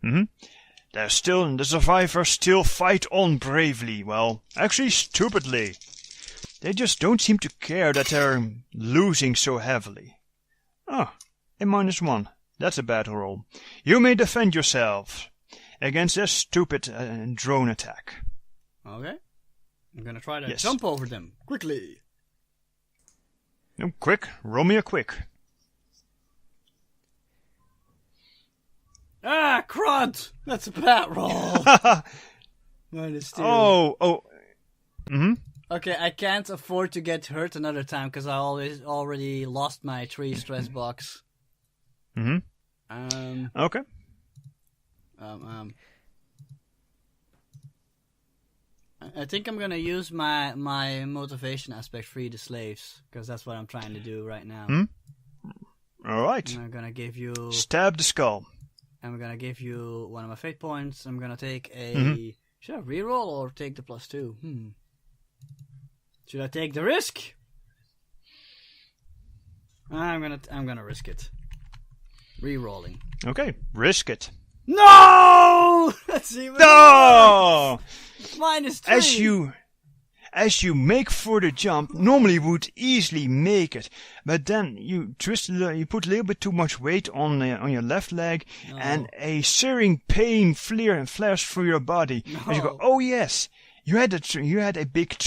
Mm-hmm. The survivors still fight on bravely. Well, actually stupidly. They just don't seem to care that they're losing so heavily. Ah, a -1. That's a bad roll. You may defend yourself against their stupid drone attack. Okay. I'm gonna try to jump over them. Quickly. No, quick. Roll me a quick. Ah, crud! That's a bad roll. -2. Oh. Mm-hmm. Okay, I can't afford to get hurt another time because I already lost my 3 stress box. Mm-hmm. Okay. I think I'm gonna use my motivation aspect, free the slaves, because that's what I'm trying to do right now. All right. And I'm gonna give you... Stab the skull. I'm gonna give you one of my fate points. I'm gonna take a... Should I reroll or take the +2? Should I take the risk? I'm gonna risk it. Rerolling. Okay, risk it. No! That's even No! -3. As you make for the jump, normally you would easily make it, but then you put a little bit too much weight on your left leg, and a searing pain flares through your body. And you go, oh yes, you had a big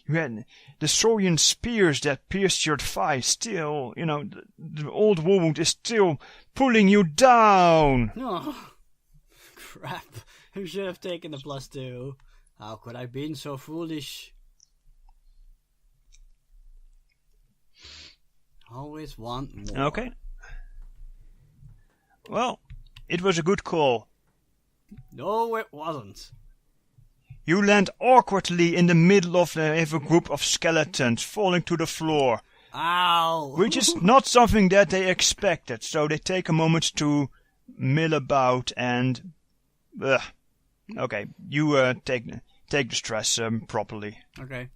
you had the Saurian spears that pierced your thigh. Still, the old wound is still pulling you down. Oh, crap! I should have taken the +2. How could I have been so foolish? Always want more. Okay. Well, it was a good call. No, it wasn't. You land awkwardly in the middle of a group of skeletons falling to the floor. Ow! Which is not something that they expected, so they take a moment to mill about and... Okay, you take the stress properly. Okay.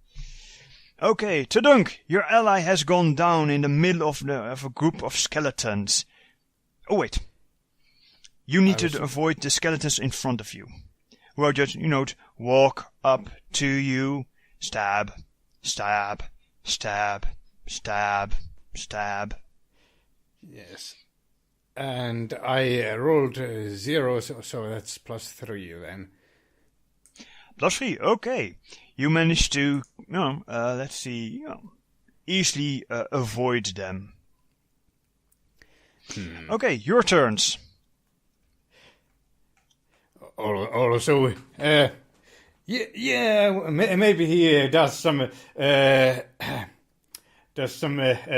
Okay, Tadunk, your ally has gone down in the middle of a group of skeletons. Oh wait. You need to avoid the skeletons in front of you. Who are just, walk up to you, stab, stab, stab, stab, stab. Yes. And I rolled 0, so that's +3 then. +3, okay. You managed to, let's see, easily avoid them. Okay, your turns. Also, maybe he does some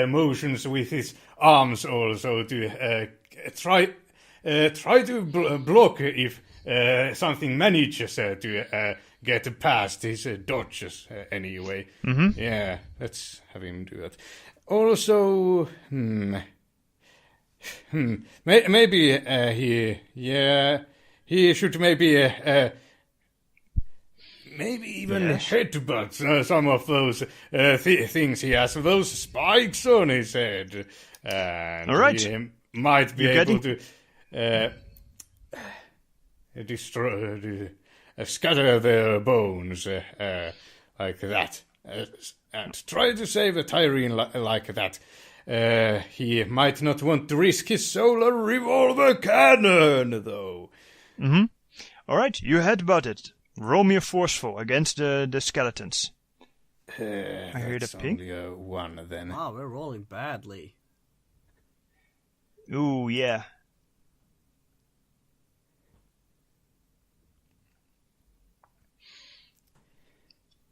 motions with his arms also to try to block if something manages to get past his dodges anyway. Mm-hmm. Yeah, let's have him do that. Also, maybe he should maybe even headbutt some of those things he has, those spikes on his head. And all right. He might be able to destroy, scatter their bones like that. And try to save a Tyrene like that. He might not want to risk his solar revolver cannon, though. Mm-hmm. All right, you headbutt it. Roll me a forceful against the skeletons. I hear the ping. Only a 1 then. Wow, we're rolling badly. Ooh, yeah.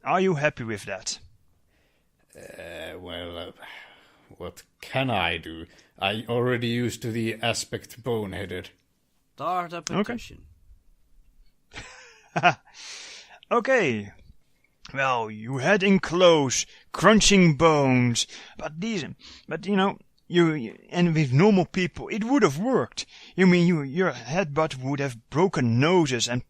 Are you happy with that? What can I do? I already used the aspect boneheaded. Start a petition. Okay. Okay. Well, you head in close, crunching bones, but and with normal people, it would have worked. Your headbutt would have broken noses and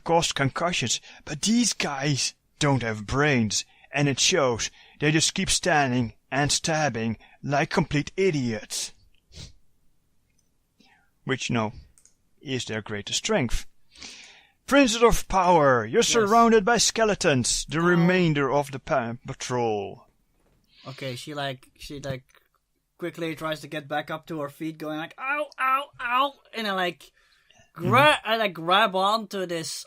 caused concussions, but these guys don't have brains, and it shows. They just keep standing and stabbing like complete idiots. Which, is their greatest strength. Princess of Power, you're surrounded by skeletons, the remainder of the patrol. Okay, she quickly tries to get back up to her feet, going like, ow, ow, ow, and I grab onto this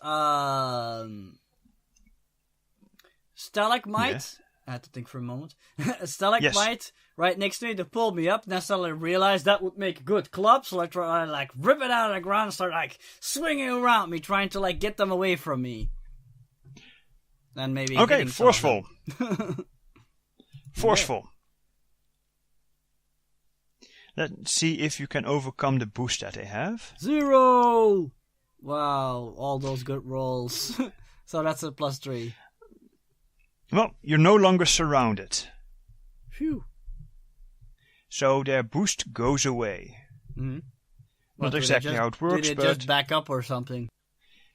stalagmite. Yeah. I had to think for a moment. A stalagmite right next to me to pull me up. And I suddenly realized that would make a good club, so I try to rip it out of the ground and start swinging around me, trying to get them away from me. And maybe forceful. Forceful. Let's see if you can overcome the boost that they have. 0! Wow, all those good rolls. So that's a +3. Well, you're no longer surrounded. Phew. So their boost goes away. Mm-hmm. Not exactly how it works, but... Do they just back up or something?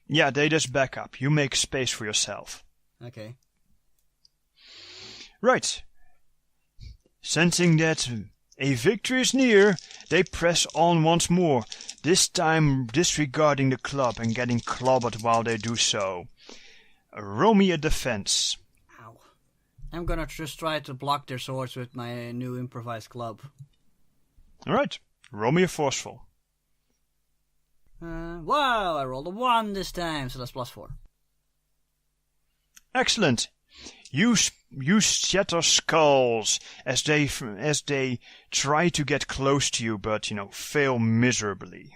Yeah, they just back up. You make space for yourself. Okay. Right. Sensing that a victory is near, they press on once more, this time disregarding the club and getting clobbered while they do so. Roll me a defense. Ow. I'm gonna just try to block their swords with my new improvised club. Alright, roll me a forceful. Wow, I rolled a 1 this time, so that's +4. Excellent. You shatter skulls as they try to get close to you, but fail miserably.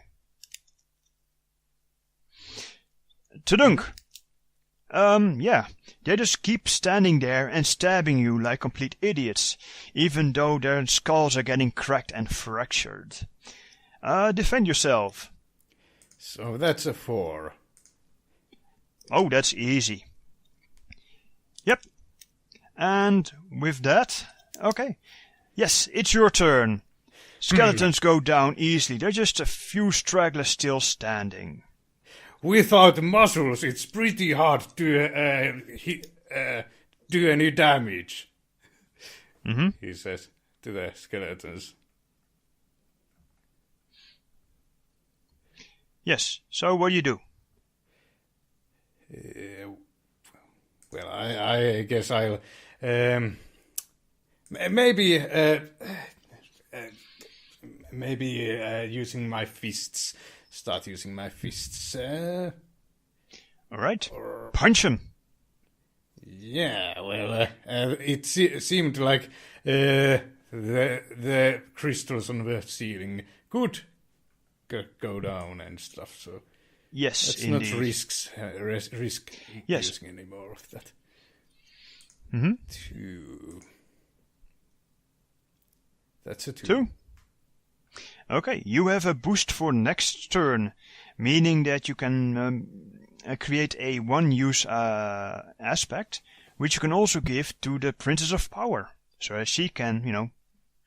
Tudunk. They just keep standing there and stabbing you like complete idiots, even though their skulls are getting cracked and fractured. Defend yourself. So that's a 4. Oh, that's easy. Yep. And with that, okay. Yes, it's your turn. Skeletons go down easily. There's just a few stragglers still standing. Without muscles, it's pretty hard to do any damage. Mm-hmm. He says to the skeletons. Yes, so what do you do? Well, I guess I'll maybe using my fists. Start using my fists. All right, punch him. Yeah, well, it seemed like the crystals on the ceiling could go down and stuff. So. Yes, let's indeed. not risk using any more of that. Mm-hmm. 2. That's a 2. 2. Okay, you have a boost for next turn, meaning that you can create a one-use aspect, which you can also give to the Princess of Power, so that she can,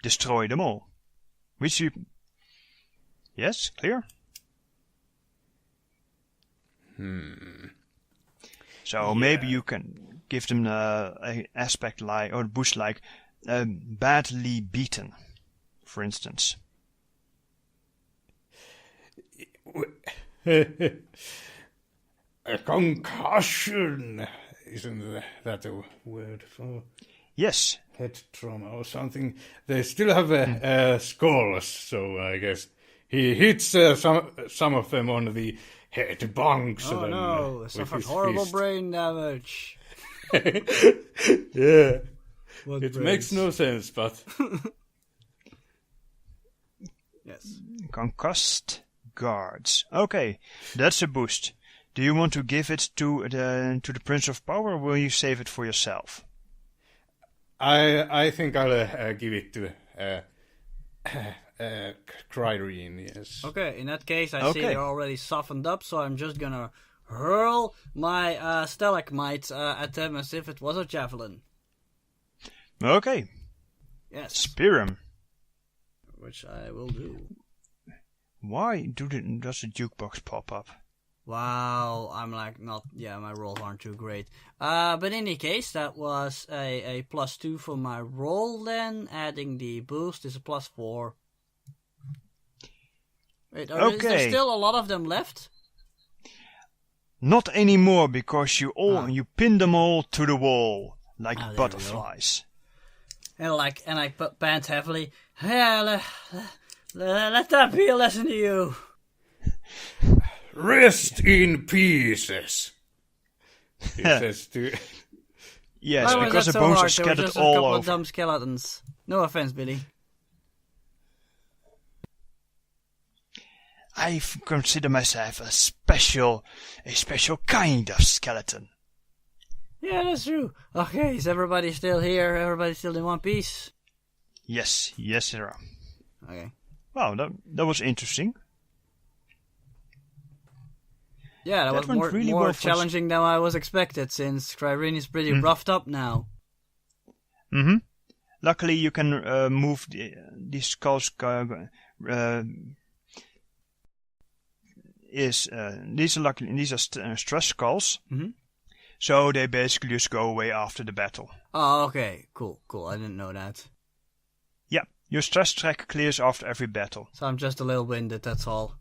destroy them all. Which you... Yes, clear? So maybe you can give them an aspect or boost like badly beaten, for instance. A concussion, isn't that a word for? Yes. Head trauma or something. They still have skulls, so I guess he hits some of them on the head, bonks them. Oh no, suffered horrible brain damage. Yeah. What it brains? Makes no sense, but... Yes. Concussed guards. Okay, that's a boost. Do you want to give it to the Prince of Power, or will you save it for yourself? I think I'll give it to Cryrene, yes. Okay, in that case, I see they're already softened up, so I'm just gonna hurl my stalagmite at them as if it was a javelin. Okay. Yes. Spear him. Which I will do. Why does the jukebox pop up? Wow, I'm my rolls aren't too great. But in any case, that was a +2 for my roll then. Adding the boost is a +4. Wait, is there still a lot of them left? Not anymore, because you pin them all to the wall like butterflies. And I pant heavily. Yeah, let that be a lesson to you. Rest in pieces. He says to. Yes, because the bones are scattered just all a couple over. of dumb skeletons. No offense, Billy. I consider myself a special kind of skeleton. Yeah, that's true. Okay, is everybody still here? Everybody still in one piece? Yes, there are. Okay. Wow, that was interesting. Yeah, that was more challenging than I was expected, since Cryrene is pretty roughed up now. Mm-hmm. Luckily, you can move these skulls. These are stress skulls, so they basically just go away after the battle. Oh, okay, cool. I didn't know that. Yeah, your stress track clears after every battle. So I'm just a little winded, that's all.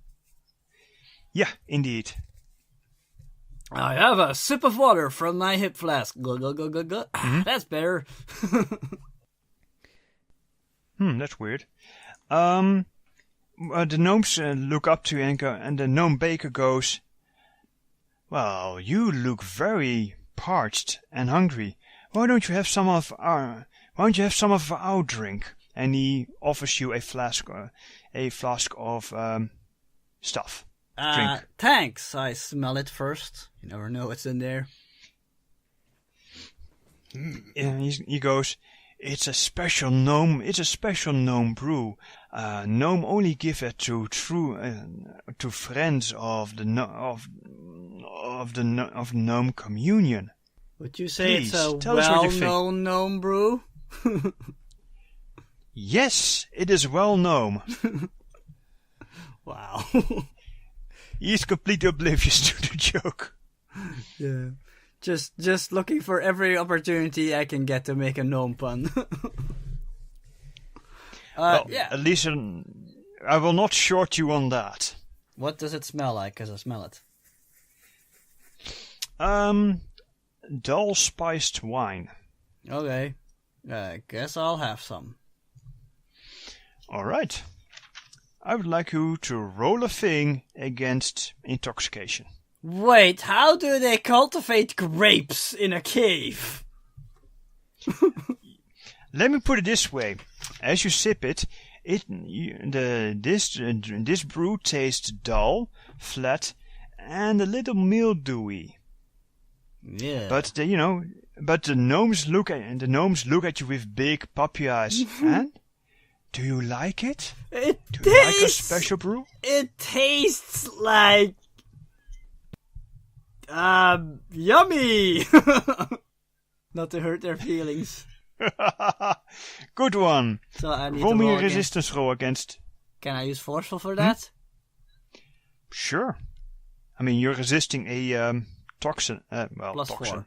Yeah, indeed. I have a sip of water from my hip flask. Go. That's better. That's weird. The gnomes look up to you and the gnome baker goes, "Well, you look very parched and hungry. Why don't you have some of our drink?" And he offers you a flask of stuff. Drink. Thanks. I smell it first. You never know what's in there. And he goes, "It's a special gnome brew. Gnome only give it to friends of the gnome communion." Would you say Please, it's a well-known gnome brew? Yes, it is well known. Wow. He's completely oblivious to the joke. Yeah. Just looking for every opportunity I can get to make a gnome pun. Yeah. At least I will not short you on that. What does it smell like? 'Cause I smell it. Dull spiced wine. Okay. I guess I'll have some. All right. I would like you to roll a thing against intoxication. Wait, how do they cultivate grapes in a cave? Let me put it this way: as you sip it, this brew tastes dull, flat, and a little mildewy. Yeah. But the gnomes look at you with big puppy eyes. And do you like it? Do you like a special brew? It tastes like yummy. Not to hurt their feelings. Good one. So I need roll to me roll a resistance roll against. Can I use forceful for that? Sure. I mean, you're resisting a toxin. Plus toxin.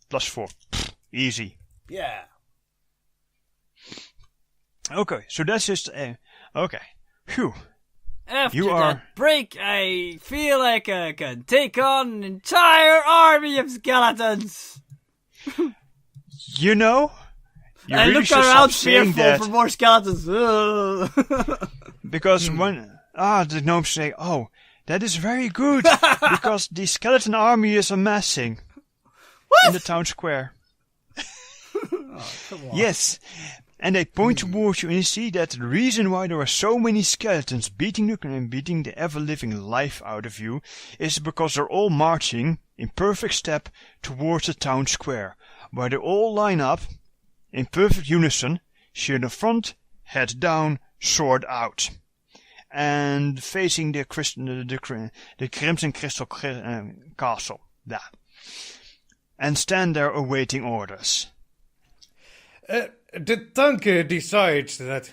4. +4. Pfft, easy. Yeah. Okay, so that's just okay. Phew. After that break, I feel like I can take on an entire army of skeletons. You know, you I really look should around stop saying fearful that, for more skeletons. because when the gnomes say, "Oh, that is very good," because the skeleton army is amassing in the town square. Oh, come on. Yes, and they point towards you, and you see that the reason why there are so many skeletons beating the ever-living life out of you is because they're all marching in perfect step towards the town square, where they all line up in perfect unison, shield in front, head down, sword out, and facing the Crimson Crystal Castle, there, and stand there awaiting orders. The tanker decides that,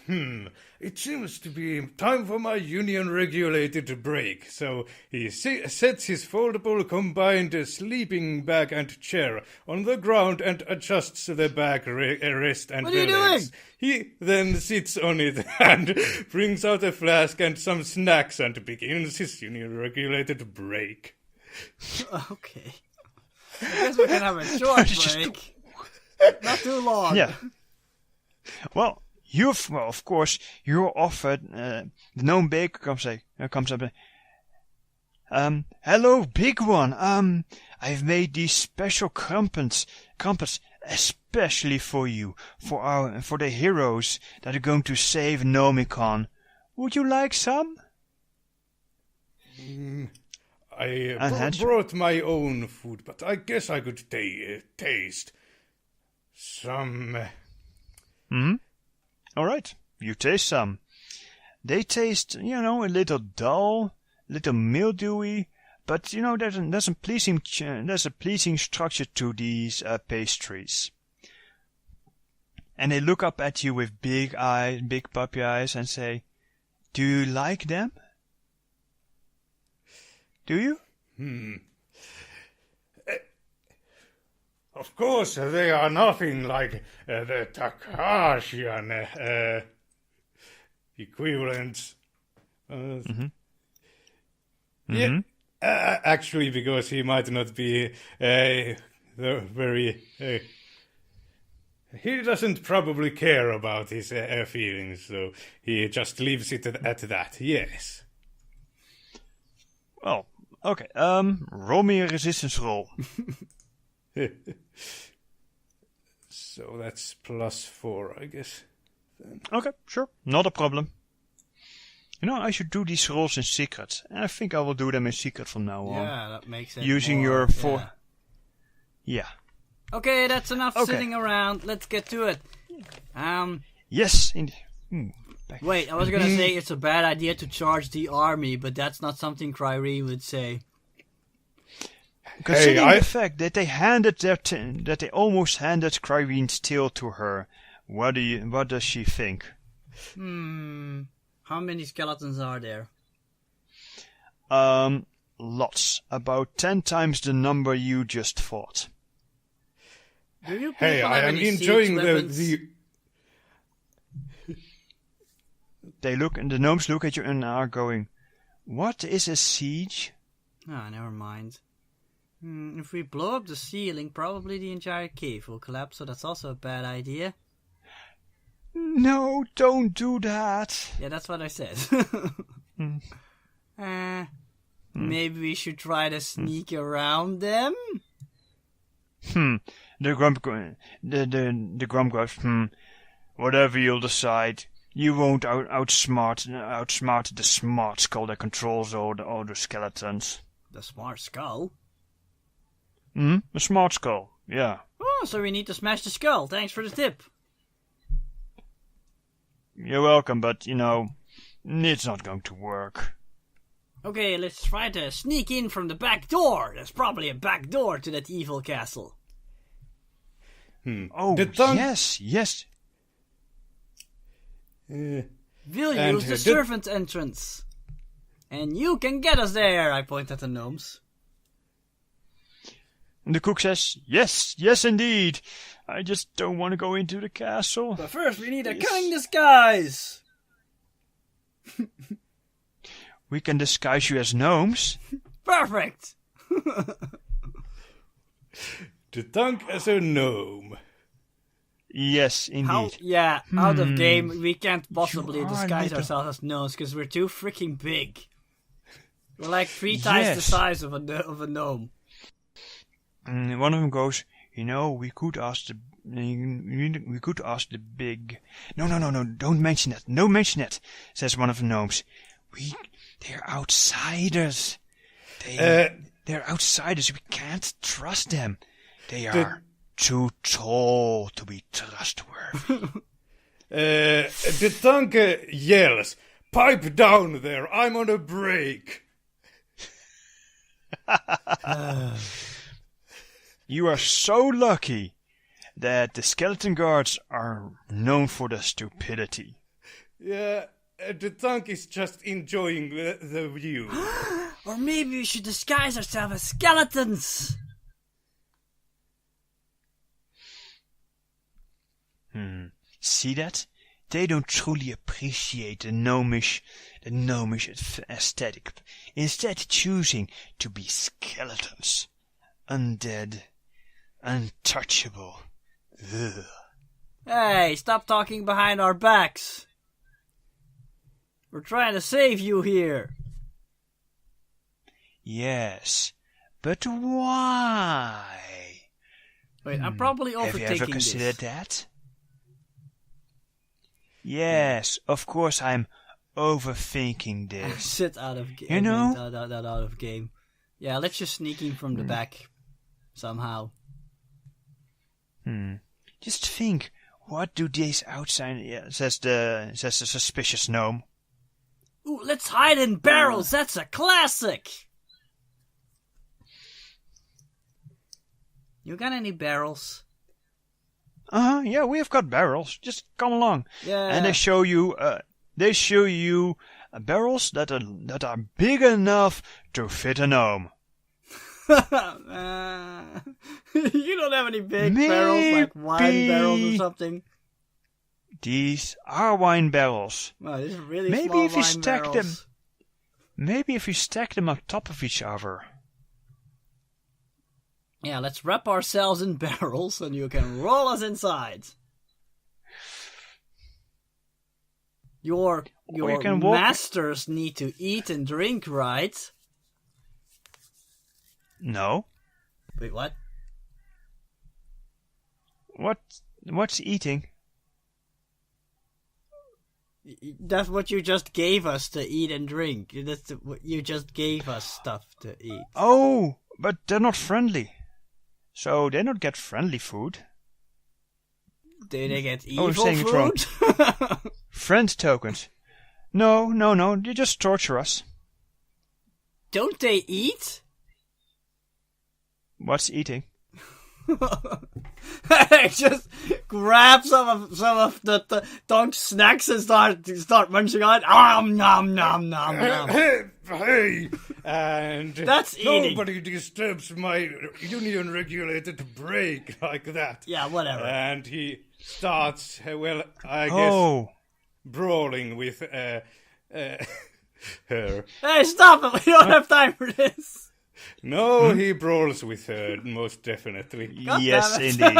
it seems to be time for my union-regulated break, so he sets his foldable combined sleeping bag and chair on the ground and adjusts the back rest and What are you legs. doing? He then sits on it and brings out a flask and some snacks and begins his union-regulated break. Okay. I guess we can have a short break. Not too long. Yeah. Well, of course, you're offered. The gnome baker comes up. Hello, big one. I've made these special crumpets especially for you, for the heroes that are going to save Nomicon. Would you like some? I brought my own food, but I guess I could taste some. All right, you taste some. They taste, a little dull, a little mildewy, but there's a pleasing structure to these pastries. And they look up at you with big puppy eyes, and say, "Do you like them? Do you?" Of course, they are nothing like the Takashian equivalents. Yeah, actually, because he might not be very. He doesn't probably care about his feelings, so he just leaves it at that. Yes. Well, okay. Roll me a resistance roll. So that's +4, I guess. Okay, sure. Not a problem. I should do these rolls in secret. And I think I will do them in secret from now on. Yeah, that makes sense. Using more, your four... Yeah. Okay, that's enough sitting around. Let's get to it. Yes. Wait, I was gonna say it's a bad idea to charge the army, but that's not something Cryrene would say. Considering the fact that they almost handed Cryrene's tail to her, what does she think? How many skeletons are there? Lots. About 10 times the number you just fought. Do you Hey, people I have am any enjoying siege weapons? The gnomes look at you and are going, "What is a siege?" Ah, never mind. If we blow up the ceiling, probably the entire cave will collapse, so that's also a bad idea. No, don't do that. Yeah, that's what I said. Maybe we should try to sneak around them? The grump goes, whatever you'll decide. You won't outsmart the smart skull that controls all the skeletons. The smart skull? The smart skull, yeah. Oh, so we need to smash the skull. Thanks for the tip. You're welcome, but, it's not going to work. Okay, let's try to sneak in from the back door. There's probably a back door to that evil castle. Oh, yes. We'll use the servant entrance. And you can get us there, I point at the gnomes. And the cook says, yes, indeed. I just don't want to go into the castle. But first we need a cunning disguise. We can disguise you as gnomes. Perfect. The tank as a gnome. Yes, indeed. Out of game, we can't possibly disguise ourselves as gnomes because we're too freaking big. We're like 3 times the size of a gnome. And one of them goes, we could ask the big... No, don't mention that. No, mention it, says one of the gnomes. They're outsiders. They're outsiders. We can't trust them. They are too tall to be trustworthy. The tank yells, "Pipe down there, I'm on a break." You are so lucky. that the skeleton guards are known for their stupidity. Yeah, the tank is just enjoying the view. Or maybe we should disguise ourselves as skeletons. See that? They don't truly appreciate the gnomish aesthetic, instead choosing to be skeletons. Undead. Untouchable. Ugh. Hey, stop talking behind our backs. We're trying to save you here. Yes, but why? Wait, I'm probably overthinking this. Have you ever considered that? Yes, of course I'm overthinking this. Sit out of game. You know? That out of game. Yeah, let's just sneak in from the back. Somehow. Just think, what do these outsiders, says the suspicious gnome. Ooh, let's hide in barrels. That's a classic. You got any barrels? Yeah, we've got barrels. Just come along. Yeah. And they show you barrels that are big enough to fit a gnome. You don't have any big barrels, like wine barrels or something? These are wine barrels. Wow, these are really Maybe small if you wine stack barrels. them. Maybe if you stack them on top of each other. Yeah, let's wrap ourselves in barrels and you can roll us inside. Your masters need to eat and drink, right? No. Wait, what? What's eating? That's what you just gave us to eat and drink. That's what you just gave us stuff to eat. Oh, but they're not friendly. So they don't get friendly food. Do they get evil saying it wrong. food? Friend tokens. No, you just torture us. Don't they eat? What's eating? Just grab some of the Tonk snacks and start munching on it. Nom nom nom. Hey, and that's eating. Nobody disturbs my union regulated break like that. Yeah, whatever. And he starts, I guess, brawling with her. Hey, stop it! We don't have time for this. No, he brawls with her, most definitely. God yes, indeed.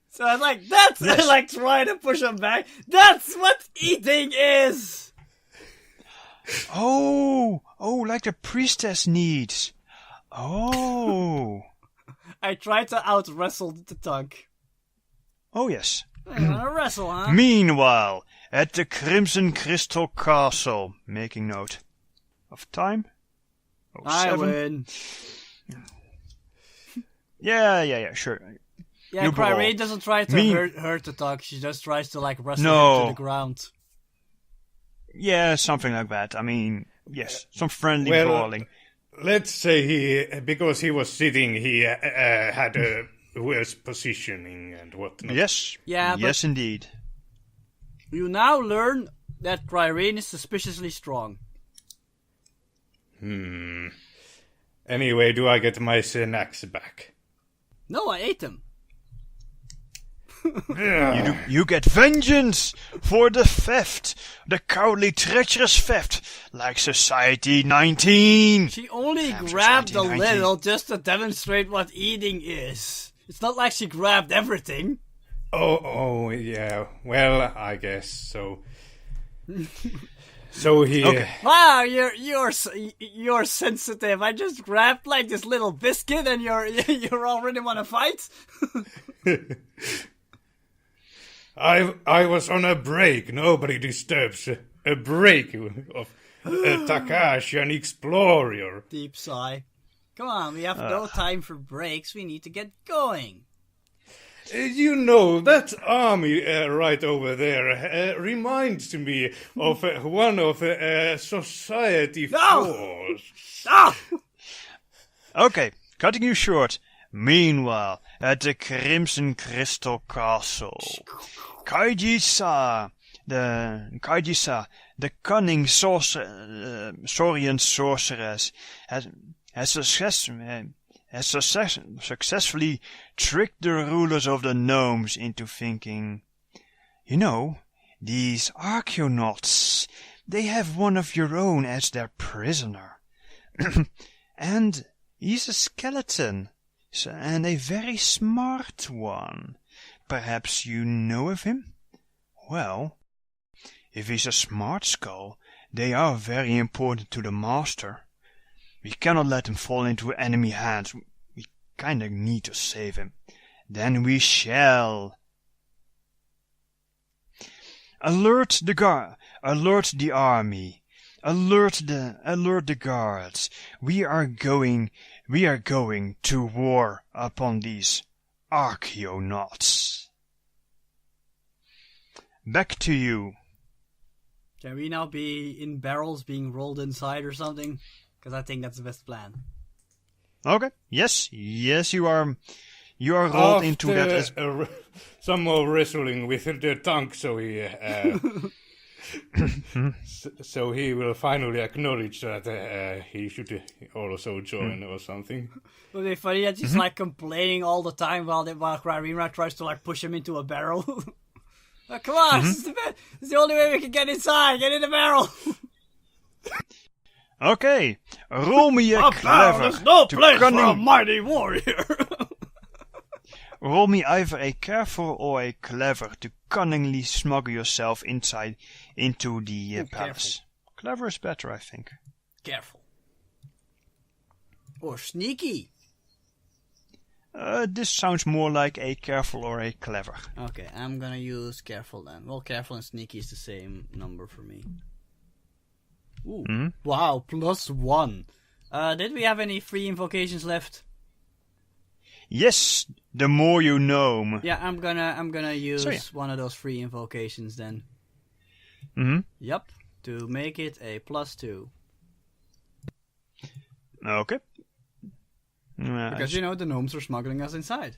So I was like, I like trying to push him back. That's what eating is! Oh, like the priestess needs. Oh. I tried to out-wrestle the Tonk. Oh, yes. You wanna wrestle, huh? Meanwhile, at the Crimson Crystal Castle, making note of time. I win. Yeah, sure. Yeah, Cryrene doesn't try to hurt the Tonk. She just tries to wrestle him to the ground. Yeah, something like that. I mean, yes, some friendly brawling. Let's say because he was sitting, he had a worse positioning and whatnot. Yes. Yeah, yes, indeed. You now learn that Cryrene is suspiciously strong. Anyway, do I get my snacks back? No, I ate them. You get vengeance for the theft, the cowardly, treacherous theft, like Society 19. She only grabbed a little just to demonstrate what eating is. It's not like she grabbed everything. Oh, yeah. Well, I guess so. So he. Okay. Wow, you're sensitive. I just grabbed this little biscuit, and you're already want to fight. I was on a break. Nobody disturbs a break of Takashi, an explorer. Deep sigh. Come on, we have no time for breaks. We need to get going. You know, that army right over there reminds me of one of Society 4's. No! Okay, cutting you short. Meanwhile, at the Crimson Crystal Castle, Kaiji-sa, the cunning Saurian sorceress, has successfully tricked the rulers of the gnomes into thinking, you know, these Archaeonauts, they have one of your own as their prisoner. And he's a skeleton, and a very smart one. Perhaps you know of him? Well, if he's a smart skull, they are very important to the master. We cannot let him fall into enemy hands. We kinda need to save him. Then we shall. Alert the army. Alert the guards. We are going to war upon these Archaeonauts. Back to you. Can we now be in barrels being rolled inside or something? Because I think that's the best plan. Okay. Yes, you are. You are rolled into that as some more wrestling with the tongue, so he so he will finally acknowledge that he should also join or something. It would be funny that he's like complaining all the time while Rarina tries to like push him into a barrel. Oh, come on, this is the only way we can get inside. Get in the barrel. Okay, roll me a clever. There's no place for a mighty warrior. Roll me either a careful or a clever to cunningly smuggle yourself into the palace. Careful. Clever is better, I think. Careful. Or sneaky. This sounds more like a careful or a clever. Okay, I'm gonna use careful then. Well, careful and sneaky is the same number for me. Ooh. Wow, +1. Did we have any free invocations left? Yes, the more you know. Yeah, I'm gonna use one of those free invocations then. Yep, to make it a +2. Okay. Because the gnomes are smuggling us inside.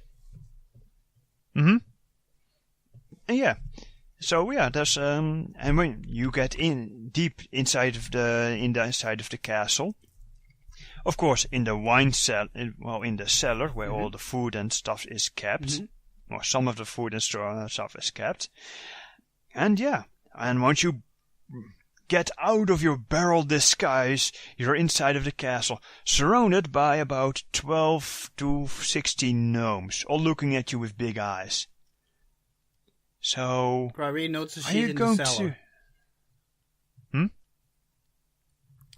Yeah. So there's and when you get in deep inside of the castle, of course in the wine cellar, in the cellar where all the food and stuff is kept, or some of the food and stuff is kept, and once you get out of your barrel disguise, you're inside of the castle, surrounded by about 12 to 16 gnomes, all looking at you with big eyes. So, Cryrene notices she's in the cellar.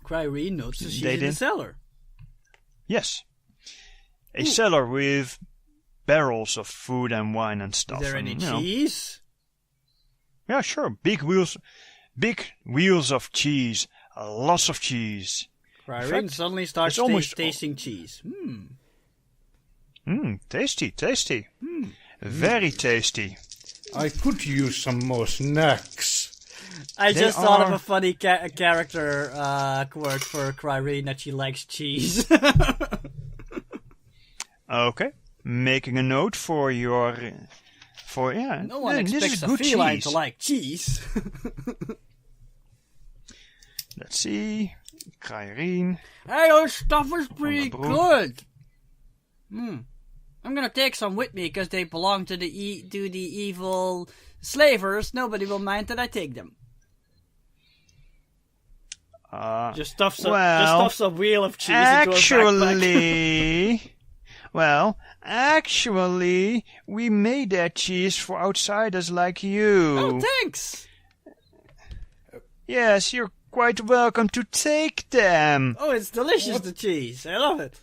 Cryrene notices she's in the cellar. Yes. A cellar with barrels of food and wine and stuff. Is there any cheese? Yeah, sure. Big wheels of cheese. Lots of cheese. Cryrene suddenly starts tasting cheese. Tasty. Very tasty. I could use some more snacks. I just thought of a funny character quirk for Cryrene that she likes cheese. Okay, making a note for your... No one expects a feline to like cheese. Let's see. Cryrene. Hey, your stuff is pretty good. I'm gonna take some with me because they belong to the evil slavers. Nobody will mind that I take them. Just stuffs a wheel of cheese into a backpack. Actually, we made that cheese for outsiders like you. Oh, thanks. Yes, you're quite welcome to take them. Oh, it's delicious, the cheese. I love it.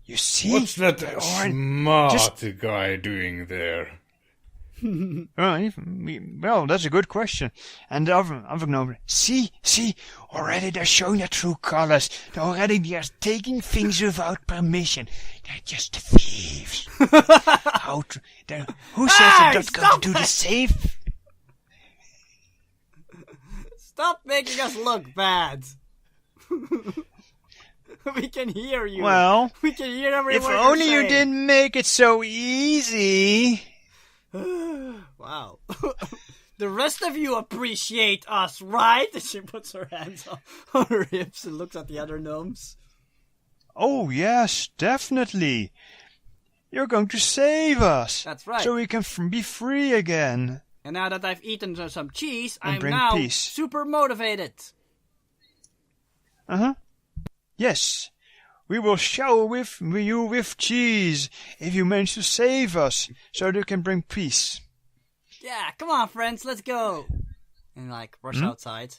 You see? What's that smart guy doing there? Well, that's a good question. And the other gnome, see, already they're showing their true colors. Already they're taking things without permission. They're just thieves. Who says they're not going to do the same? Stop making us look bad. We can hear you. Well, we can hear every if word only you're you saying. didn't make it so easy. Wow. The rest of you appreciate us, right? And she puts her hands on her hips and looks at the other gnomes. Oh, yes, definitely. You're going to save us. That's right. So we can be free again. And now that I've eaten some cheese, And I'm bring now peace. super motivated. Uh-huh. Yes. We will shower you with cheese if you manage to save us, so that you can bring peace. Yeah, come on, friends, let's go. And rush outside.